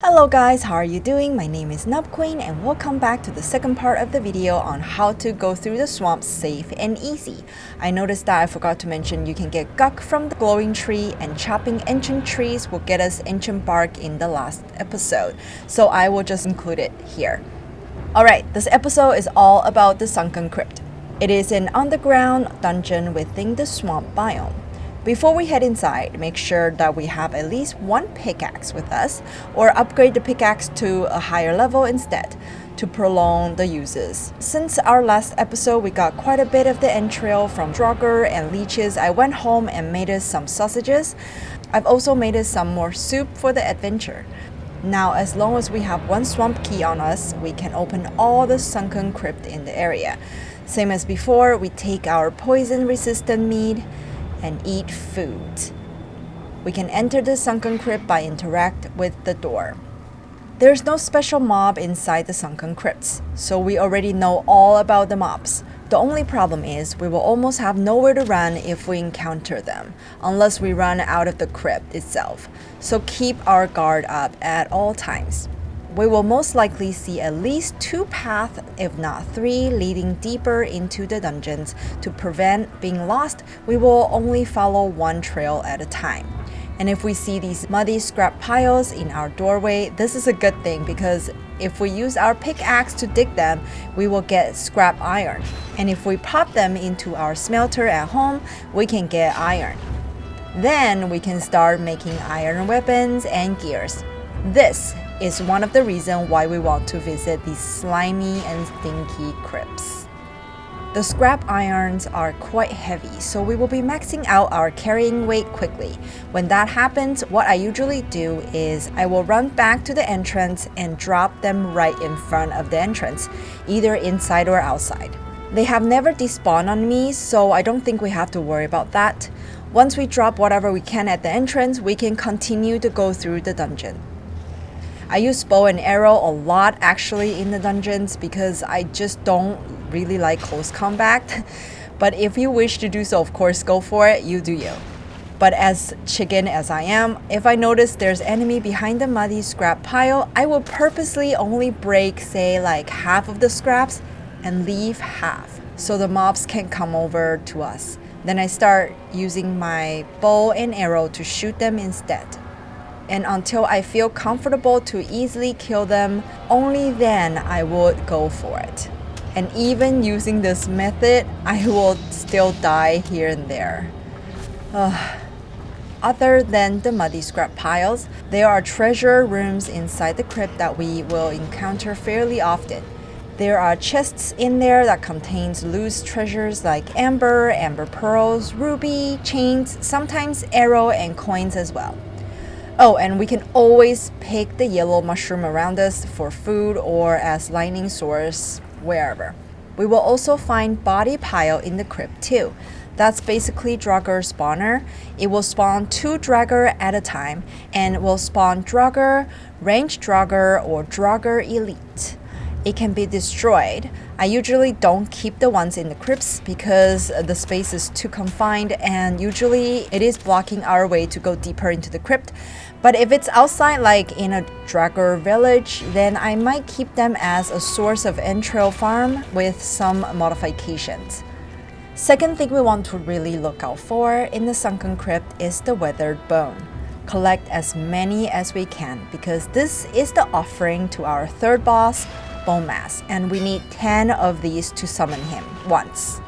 Hello guys, how are you doing? My name is NubbQueen and welcome back to the second part of the video on how to go through the swamp safe and easy. I noticed that I forgot to mention you can get guk from the glowing tree and chopping ancient trees will get us ancient bark in the last episode, so I will just include it here. Alright, this episode is all about the Sunken Crypt. It is an underground dungeon within the swamp biome. Before we head inside, make sure that we have at least one pickaxe with us, or upgrade the pickaxe to a higher level instead, to prolong the uses. Since our last episode, we got quite a bit of the entrail from draugr and leeches. I went home and made us some sausages. I've also made us some more soup for the adventure. Now, as long as we have one swamp key on us, we can open all the Sunken Crypt in the area. Same as before, we take our poison-resistant meat and eat food. We can enter the Sunken Crypt by interact with the door. There's no special mob inside the Sunken Crypts, so we already know all about the mobs. The only problem is we will almost have nowhere to run if we encounter them, unless we run out of the crypt itself. So keep our guard up at all times. We will most likely see at least two paths, if not three, leading deeper into the dungeons. To prevent being lost, we will only follow one trail at a time. And if we see these muddy scrap piles in our doorway, this is a good thing because if we use our pickaxe to dig them, we will get scrap iron. And if we pop them into our smelter at home, we can get iron. Then we can start making iron weapons and gears. This is one of the reasons why we want to visit these slimy and stinky crypts. The scrap irons are quite heavy, so we will be maxing out our carrying weight quickly. When that happens, what I usually do is I will run back to the entrance and drop them right in front of the entrance, either inside or outside. They have never despawned on me, so I don't think we have to worry about that. Once we drop whatever we can at the entrance, we can continue to go through the dungeon. I use bow and arrow a lot actually in the dungeons because I just don't really like close combat. But if you wish to do so, of course, go for it, you do you. But as chicken as I am, if I notice there's enemy behind the muddy scrap pile, I will purposely only break, say, like half of the scraps and leave half so the mobs can come over to us. Then I start using my bow and arrow to shoot them instead. And until I feel comfortable to easily kill them, only then I would go for it. And even using this method, I will still die here and there. Other than the muddy scrap piles, there are treasure rooms inside the crypt that we will encounter fairly often. There are chests in there that contains loose treasures like amber pearls, ruby, chains, sometimes arrow and coins as well. Oh, and we can always pick the yellow mushroom around us for food or as lightning source, wherever. We will also find body pile in the crypt too. That's basically draugr spawner. It will spawn 2 draugr at a time and will spawn draugr, ranged draugr, or draugr elite. It can be destroyed. I usually don't keep the ones in the crypts because the space is too confined and usually it is blocking our way to go deeper into the crypt. But if it's outside, like in a draugr village, then I might keep them as a source of entrail farm with some modifications. Second thing we want to really look out for in the Sunken Crypt is the weathered bone. Collect as many as we can because this is the offering to our third boss, Bomas, and we need 10 of these to summon him once.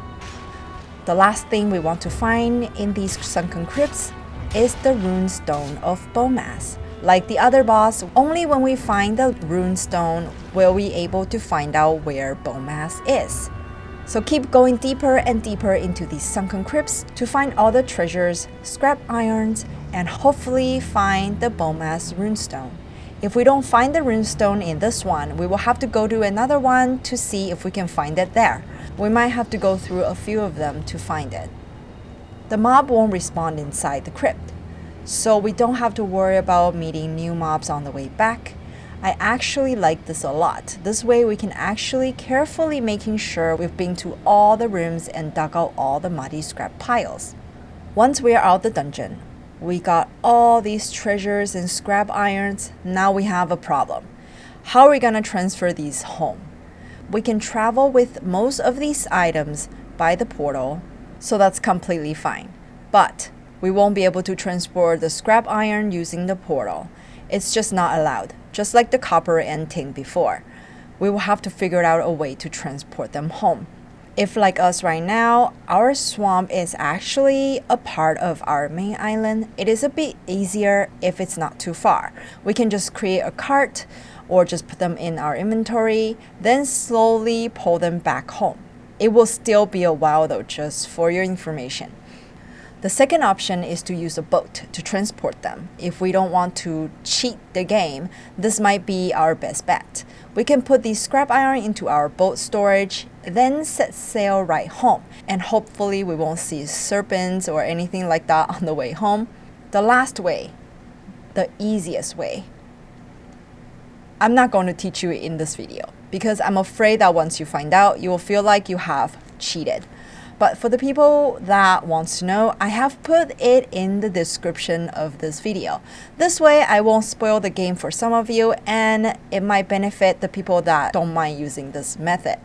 The last thing we want to find in these Sunken Crypts is the runestone of Bomas. Like the other boss, only when we find the runestone will we able to find out where Bomas is. So keep going deeper and deeper into these Sunken Crypts to find all the treasures, scrap irons, and hopefully find the Bomas runestone. If we don't find the runestone in this one, we will have to go to another one to see if we can find it there. We might have to go through a few of them to find it. The mob won't respawn inside the crypt, so we don't have to worry about meeting new mobs on the way back. I actually like this a lot. This way we can actually carefully making sure we've been to all the rooms and dug out all the muddy scrap piles. Once we are out the dungeon, We got all these treasures and scrap irons. Now we have a problem. How are we gonna transfer these home? We can travel with most of these items by the portal, so that's completely fine. But we won't be able to transport the scrap iron using the portal. It's just not allowed, just like the copper and tin before. We will have to figure out a way to transport them home. If like us right now, our swamp is actually a part of our main island, it is a bit easier if it's not too far. We can just create a cart or just put them in our inventory, then slowly pull them back home. It will still be a while though, just for your information. The second option is to use a boat to transport them. If we don't want to cheat the game, this might be our best bet. We can put the scrap iron into our boat storage, then set sail right home, and hopefully we won't see serpents or anything like that on the way home. The last way, the easiest way, I'm not going to teach you in this video because I'm afraid that once you find out, you will feel like you have cheated. But for the people that wants to know, I have put it in the description of this video. This way, I won't spoil the game for some of you, and it might benefit the people that don't mind using this method.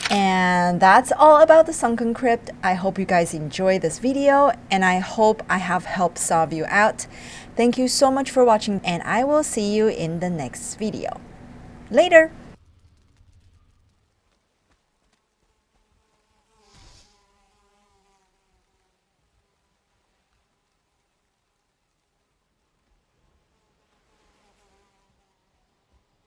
And that's all about the Sunken Crypt. I hope you guys enjoy this video, and I hope I have helped some of you out. Thank you so much for watching, and I will see you in the next video. Later!